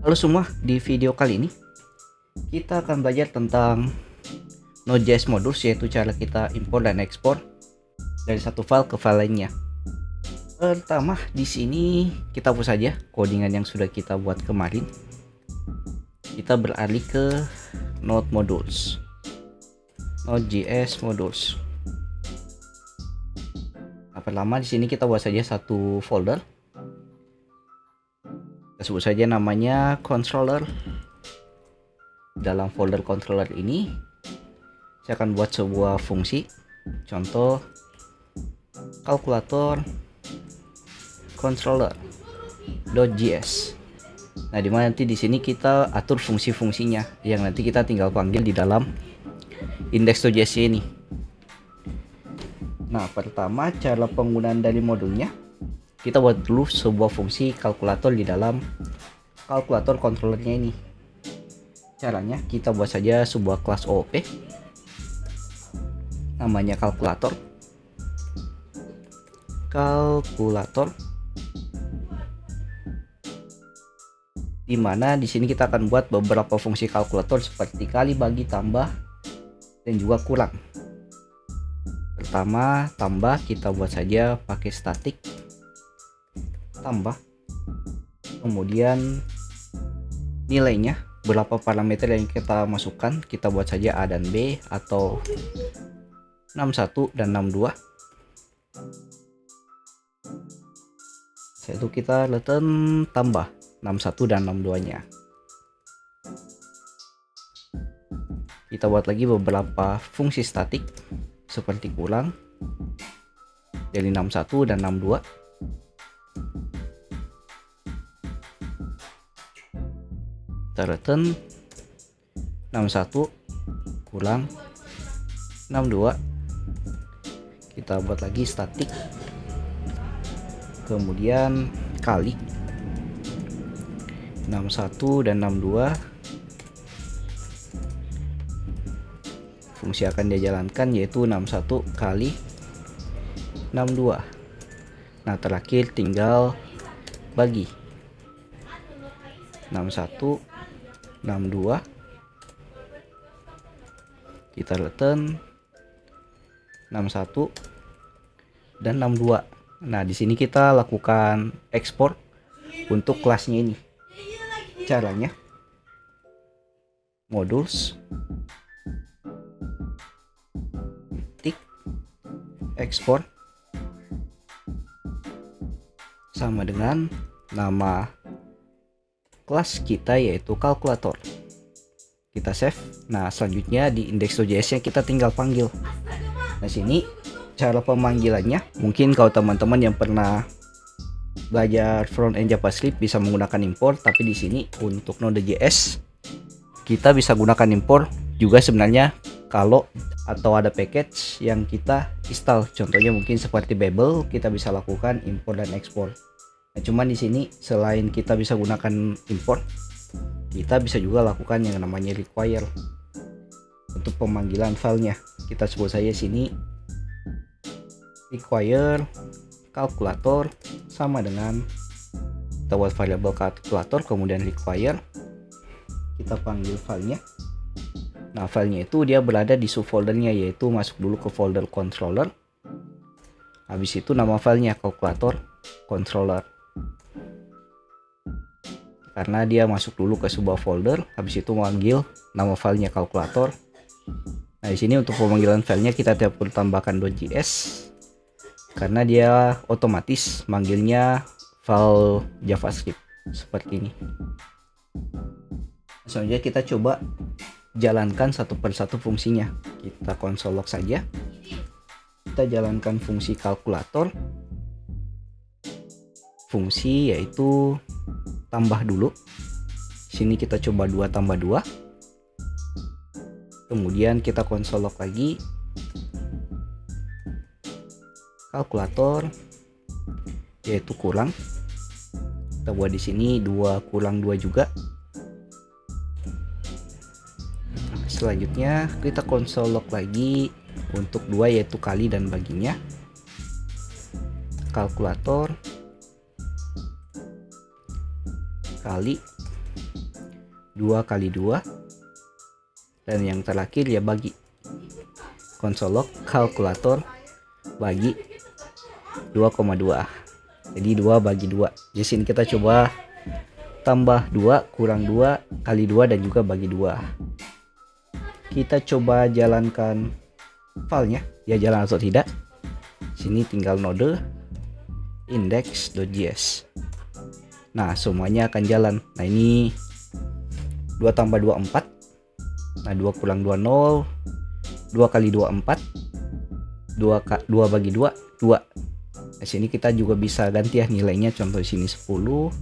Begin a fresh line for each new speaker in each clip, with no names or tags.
Halo semua, di video kali ini kita akan belajar tentang Node.js Modules, yaitu cara kita import dan ekspor dari satu file ke file lainnya. Pertama, di sini kita hapus saja codingan yang sudah kita buat kemarin. Kita beralih ke Node Modules, Node.js Modules. Nah, pertama di sini kita buat saja satu folder. Kita sebut saja namanya controller. Dalam folder controller ini saya akan buat sebuah fungsi, contoh kalkulator controller.js. Nah, dimana nanti di sini kita atur fungsi-fungsinya yang nanti kita tinggal panggil di dalam index.js ini. Nah, pertama cara penggunaan dari modulnya, kita buat dulu sebuah fungsi kalkulator di dalam kalkulator controllernya ini. Caranya kita buat saja sebuah kelas OOP namanya kalkulator, dimana di sini kita akan buat beberapa fungsi kalkulator seperti kali, bagi, tambah, dan juga kurang. Pertama, tambah kita buat saja pakai static tambah, kemudian nilainya berapa parameter yang kita masukkan, kita buat saja A dan B atau 61 dan 62. Setelah itu kita return tambah 61 dan 62 nya. Kita buat lagi beberapa fungsi statik seperti kurang dari 61 dan 62. Kita return 61 kurang 62. Kita buat lagi statik, kemudian kali 61 dan 62. Fungsi akan dia jalankan yaitu 61 kali 62. Nah, terakhir tinggal bagi 61 62. Kita return 61 dan 62. Nah, di sini kita lakukan ekspor untuk kelasnya ini. Caranya modules titik ekspor sama dengan nama kelas kita yaitu kalkulator. Kita save. Nah, selanjutnya di index.js nya kita tinggal panggil. Nah, sini cara pemanggilannya, mungkin kalau teman-teman yang pernah belajar front end JavaScript bisa menggunakan import, tapi di sini untuk Node.js kita bisa gunakan import juga sebenarnya kalau atau ada package yang kita install. Contohnya mungkin seperti Babel, kita bisa lakukan import dan ekspor. Nah, cuman di sini selain kita bisa gunakan import, kita bisa juga lakukan yang namanya require untuk pemanggilan filenya. Kita sebut saja sini require kalkulator sama dengan kita buat variabel kalkulator, kemudian require, kita panggil filenya. Nah, filenya itu dia berada di subfoldernya, yaitu masuk dulu ke folder controller. Habis itu nama filenya kalkulator controller. Karena dia masuk dulu ke sebuah folder, habis itu memanggil nama filenya kalkulator. Nah, di sini untuk pemanggilan filenya kita tidak perlu tambahkan .js karena dia otomatis manggilnya file JavaScript seperti ini. Selanjutnya kita coba jalankan satu persatu fungsinya. Kita console log saja. Kita jalankan fungsi kalkulator. Fungsi yaitu tambah dulu. Sini kita coba 2 tambah 2. Kemudian kita console log lagi. Kalkulator yaitu kurang. Kita buat di sini 2 kurang 2 juga. Selanjutnya kita console log lagi untuk 2 yaitu kali dan baginya. Kalkulator kali 2 kali 2, dan yang terakhir ya bagi. Konsol log kalkulator bagi 2,2. Jadi 2 bagi 2. Di sini kita coba tambah 2 kurang 2 kali 2 dan juga bagi 2. Kita coba jalankan filenya, ya jalan atau tidak. Sini tinggal node index.js. Nah, semuanya akan jalan. Nah, ini 2 tambah 2 4. Nah, 2 kurang 2 0. 2 kali 2 4. 2 bagi 2 2. Di sini kita juga bisa ganti ya nilainya. Contoh di sini 10.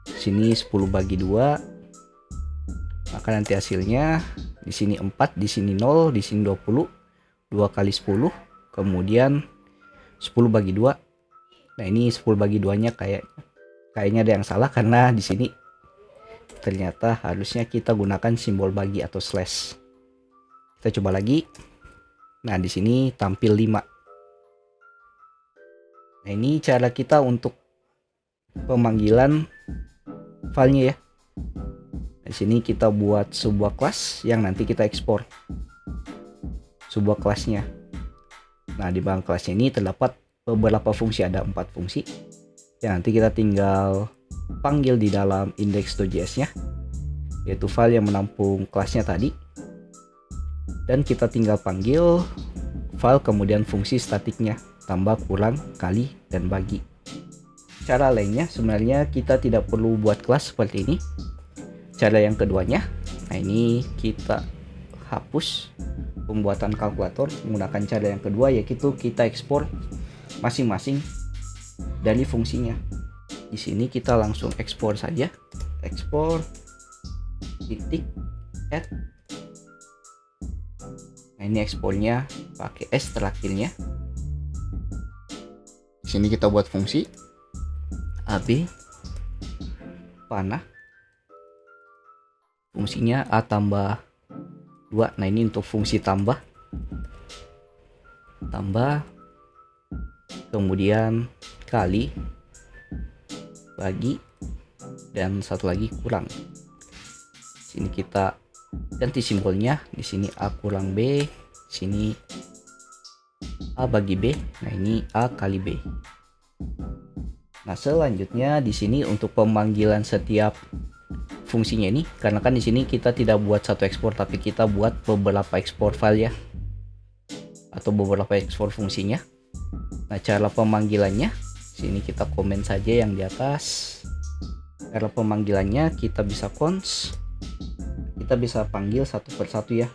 Sini 10 bagi 2. Maka nanti hasilnya di sini 4, di sini 0, di sini 20. 2 kali 10. Kemudian 10 bagi 2. Nah, ini 10 bagi 2-nya kayaknya ada yang salah karena di sini ternyata harusnya kita gunakan simbol bagi atau slash. Kita coba lagi. Nah, di sini tampil 5. Nah, ini cara kita untuk pemanggilan filenya ya. Di sini kita buat sebuah kelas yang nanti kita ekspor. Sebuah kelasnya. Nah, di belakang kelasnya ini terdapat beberapa fungsi, ada 4 fungsi yang nanti kita tinggal panggil di dalam index.js-nya, yaitu file yang menampung kelasnya tadi, dan kita tinggal panggil file kemudian fungsi statiknya, tambah, kurang, kali, dan bagi. Cara lainnya sebenarnya kita tidak perlu buat kelas seperti ini. Cara yang keduanya, nah ini kita hapus pembuatan kalkulator menggunakan cara yang kedua, yaitu kita ekspor masing-masing dari fungsinya. Di sini kita langsung ekspor saja, ekspor titik add. Nah, ini ekspornya pakai s terakhirnya. Di sini kita buat fungsi ab panah, fungsinya a tambah 2. Nah, ini untuk fungsi tambah, kemudian kali, bagi, dan satu lagi kurang. Sini kita ganti simbolnya, di sini a kurang b, sini a bagi b. Nah, ini a kali b. Nah, selanjutnya di sini untuk pemanggilan setiap fungsinya ini, karena kan di sini kita tidak buat satu ekspor tapi kita buat beberapa ekspor file ya, atau beberapa ekspor fungsinya. Nah, cara pemanggilannya sini kita komen saja yang di atas. Cara pemanggilannya kita bisa cons, kita bisa panggil satu persatu ya.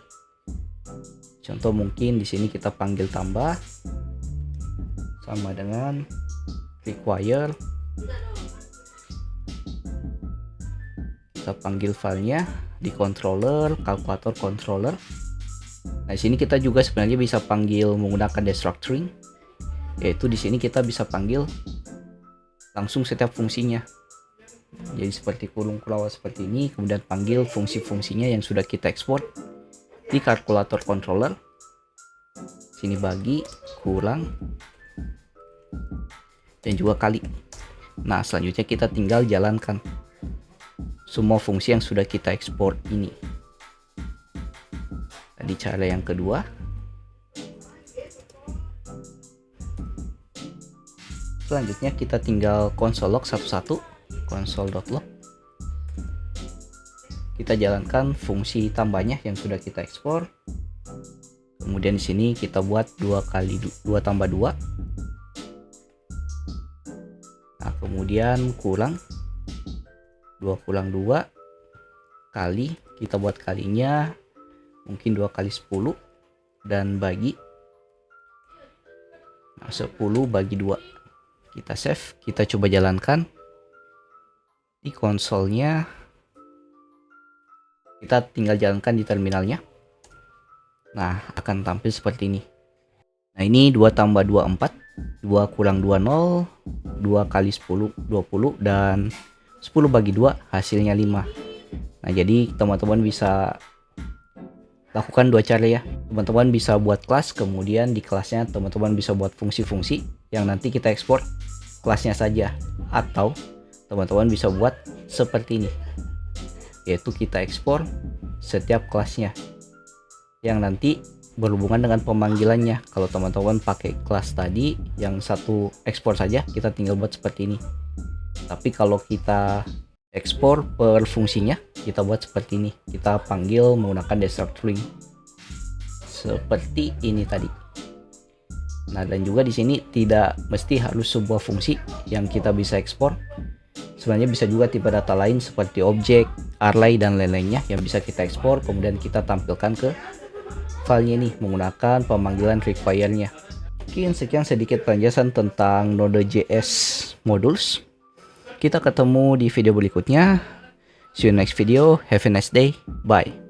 Contoh mungkin di sini kita panggil tambah sama dengan require. Kita panggil filenya di controller, kalkulator controller. Nah, di sini kita juga sebenarnya bisa panggil menggunakan destructuring, yaitu di sini kita bisa panggil langsung setiap fungsinya. Jadi seperti kurung kelawar seperti ini, kemudian panggil fungsi-fungsinya yang sudah kita ekspor di kalkulator controller. Sini bagi, kurang, dan juga kali. Nah, selanjutnya kita tinggal jalankan semua fungsi yang sudah kita ekspor ini. Tadi cara yang kedua. Selanjutnya kita tinggal console log satu-satu, console.log. Kita jalankan fungsi tambahnya yang sudah kita ekspor. Kemudian di sini kita buat 2 kali 2 tambah 2. Nah, kemudian kurang 2 kurang 2 kali, kita buat kalinya mungkin 2 kali 10, dan bagi. Nah, 10 bagi 2. Kita save, kita coba jalankan di konsolnya. Kita tinggal jalankan di terminalnya. Nah, akan tampil seperti ini. Nah, ini 2 tambah 2 4, 2 kurang 2 0, 2 kali 10 20, dan 10 bagi 2 hasilnya 5. Nah, jadi teman-teman bisa lakukan dua cara ya. Teman-teman bisa buat kelas, kemudian di kelasnya teman-teman bisa buat fungsi-fungsi yang nanti kita ekspor kelasnya saja, atau teman-teman bisa buat seperti ini. yaitu kita ekspor setiap kelasnya yang nanti berhubungan dengan pemanggilannya. Kalau teman-teman pakai kelas tadi yang satu ekspor saja, kita tinggal buat seperti ini. Tapi kalau kita ekspor per fungsinya, kita buat seperti ini. Kita panggil menggunakan desert string seperti ini tadi. Nah, dan juga di sini tidak mesti harus sebuah fungsi yang kita bisa ekspor. Sebenarnya bisa juga tipe data lain seperti objek, array, dan lain-lainnya yang bisa kita ekspor, kemudian kita tampilkan ke filenya ini menggunakan pemanggilan require-nya. Mungkin sekian sedikit penjelasan tentang Node.js modules. Kita ketemu di video berikutnya. See you next video. Have a nice day. Bye.